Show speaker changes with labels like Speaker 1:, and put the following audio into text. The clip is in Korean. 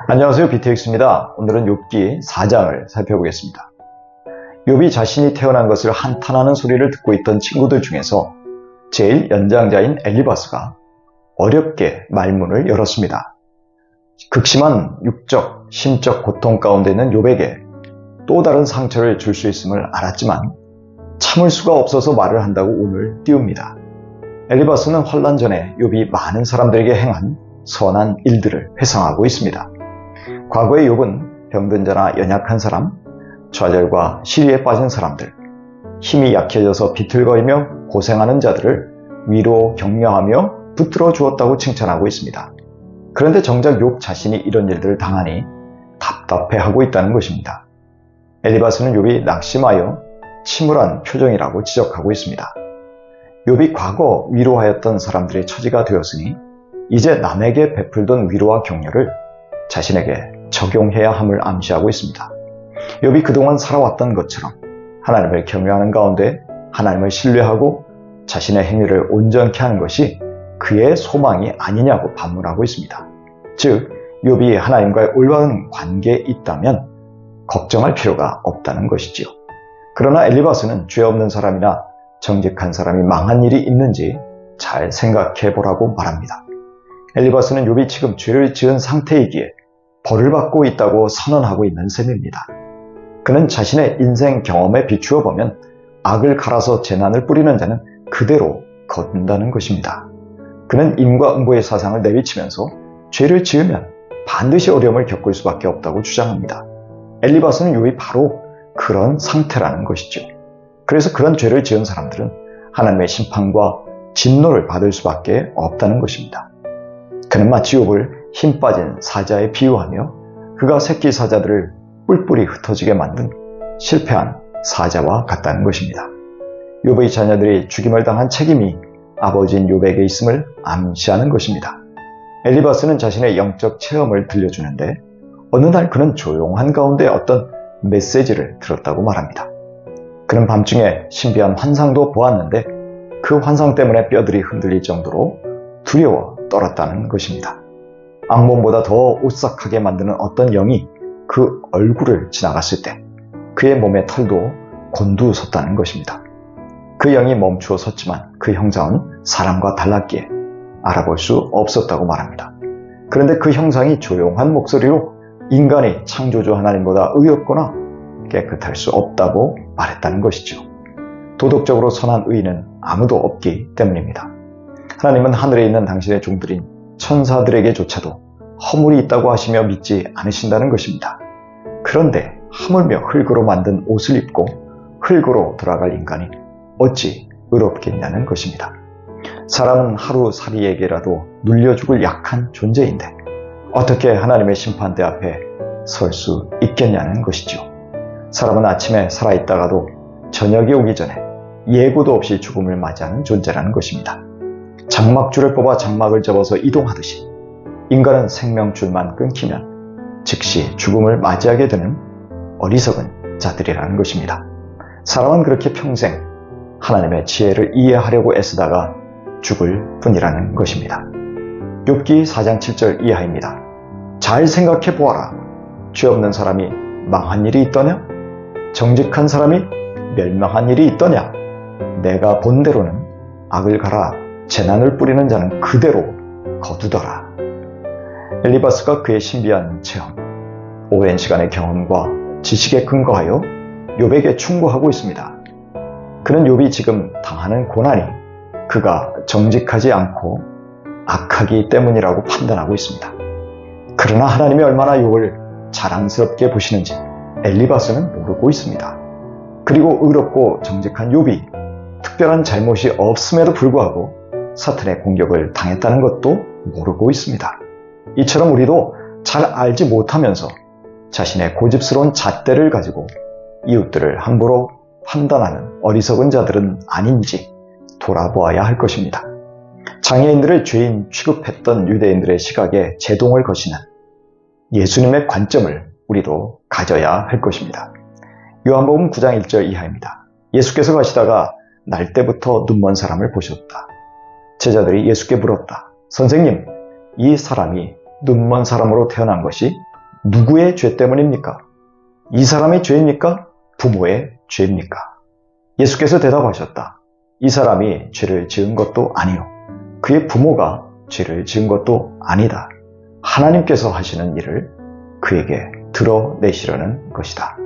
Speaker 1: 안녕하세요, BTX입니다. 오늘은 욥기 4장을 살펴보겠습니다. 욥이 자신이 태어난 것을 한탄하는 소리를 듣고 있던 친구들 중에서 제일 연장자인 엘리바스가 어렵게 말문을 열었습니다. 극심한 육적, 심적 고통 가운데 있는 욥에게 또 다른 상처를 줄 수 있음을 알았지만 참을 수가 없어서 말을 한다고 운을 띄웁니다. 엘리바스는 환난 전에 욥이 많은 사람들에게 행한 선한 일들을 회상하고 있습니다. 과거의 욥은 병든 자나 연약한 사람, 좌절과 시리에 빠진 사람들, 힘이 약해져서 비틀거리며 고생하는 자들을 위로 격려하며 붙들어 주었다고 칭찬하고 있습니다. 그런데 정작 욥 자신이 이런 일들을 당하니 답답해하고 있다는 것입니다. 엘리바스는 욥이 낙심하여 침울한 표정이라고 지적하고 있습니다. 욥이 과거 위로하였던 사람들의 처지가 되었으니 이제 남에게 베풀던 위로와 격려를 자신에게 적용해야 함을 암시하고 있습니다. 욥이 그동안 살아왔던 것처럼 하나님을 경외하는 가운데 하나님을 신뢰하고 자신의 행위를 온전케 하는 것이 그의 소망이 아니냐고 반문하고 있습니다. 즉, 욥이 하나님과의 올바른 관계에 있다면 걱정할 필요가 없다는 것이지요. 그러나 엘리바스는 죄 없는 사람이나 정직한 사람이 망한 일이 있는지 잘 생각해 보라고 말합니다. 엘리바스는 욥이 지금 죄를 지은 상태이기에 벌을 받고 있다고 선언하고 있는 셈입니다. 그는 자신의 인생 경험에 비추어 보면 악을 갈아서 재난을 뿌리는 자는 그대로 거둔다는 것입니다. 그는 임과 응고의 사상을 내비치면서 죄를 지으면 반드시 어려움을 겪을 수밖에 없다고 주장합니다. 엘리바스는 욥이 바로 그런 상태라는 것이죠. 그래서 그런 죄를 지은 사람들은 하나님의 심판과 진노를 받을 수밖에 없다는 것입니다. 그는 마치 욥을 힘 빠진 사자에 비유하며 그가 새끼 사자들을 뿔뿔이 흩어지게 만든 실패한 사자와 같다는 것입니다. 욥의 자녀들이 죽임을 당한 책임이 아버지인 욥에게 있음을 암시하는 것입니다. 엘리바스는 자신의 영적 체험을 들려주는데 어느 날 그는 조용한 가운데 어떤 메시지를 들었다고 말합니다. 그는 밤중에 신비한 환상도 보았는데 그 환상 때문에 뼈들이 흔들릴 정도로 두려워 떨었다는 것입니다. 악몽보다 더 오싹하게 만드는 어떤 영이 그 얼굴을 지나갔을 때 그의 몸의 털도 곤두섰다는 것입니다. 그 영이 멈추어 섰지만 그 형상은 사람과 달랐기에 알아볼 수 없었다고 말합니다. 그런데 그 형상이 조용한 목소리로 인간이 창조주 하나님보다 의롭거나 깨끗할 수 없다고 말했다는 것이죠. 도덕적으로 선한 의인은 아무도 없기 때문입니다. 하나님은 하늘에 있는 당신의 종들인 천사들에게조차도 허물이 있다고 하시며 믿지 않으신다는 것입니다. 그런데 하물며 흙으로 만든 옷을 입고 흙으로 돌아갈 인간이 어찌 의롭겠냐는 것입니다. 사람은 하루살이에게라도 눌려 죽을 약한 존재인데 어떻게 하나님의 심판대 앞에 설 수 있겠냐는 것이죠. 사람은 아침에 살아있다가도 저녁이 오기 전에 예고도 없이 죽음을 맞이하는 존재라는 것입니다. 장막줄을 뽑아 장막을 접어서 이동하듯이 인간은 생명줄만 끊기면 즉시 죽음을 맞이하게 되는 어리석은 자들이라는 것입니다. 사람은 그렇게 평생 하나님의 지혜를 이해하려고 애쓰다가 죽을 뿐이라는 것입니다. 욥기 4장 7절 이하입니다. 잘 생각해 보아라. 죄 없는 사람이 망한 일이 있더냐? 정직한 사람이 멸망한 일이 있더냐? 내가 본 대로는 악을 갈아 재난을 뿌리는 자는 그대로 거두더라. 엘리바스가 그의 신비한 체험, 오랜 시간의 경험과 지식에 근거하여 욥에게 충고하고 있습니다. 그는 욥이 지금 당하는 고난이 그가 정직하지 않고 악하기 때문이라고 판단하고 있습니다. 그러나 하나님이 얼마나 욥을 자랑스럽게 보시는지 엘리바스는 모르고 있습니다. 그리고 의롭고 정직한 욥이 특별한 잘못이 없음에도 불구하고 사탄의 공격을 당했다는 것도 모르고 있습니다. 이처럼 우리도 잘 알지 못하면서 자신의 고집스러운 잣대를 가지고 이웃들을 함부로 판단하는 어리석은 자들은 아닌지 돌아보아야 할 것입니다. 장애인들을 죄인 취급했던 유대인들의 시각에 제동을 거시는 예수님의 관점을 우리도 가져야 할 것입니다. 요한복음 9장 1절 이하입니다. 예수께서 가시다가 날 때부터 눈먼 사람을 보셨다. 제자들이 예수께 물었다. 선생님, 이 사람이 눈먼 사람으로 태어난 것이 누구의 죄 때문입니까? 이 사람의 죄입니까? 부모의 죄입니까? 예수께서 대답하셨다. 이 사람이 죄를 지은 것도 아니요. 그의 부모가 죄를 지은 것도 아니다. 하나님께서 하시는 일을 그에게 드러내시려는 것이다.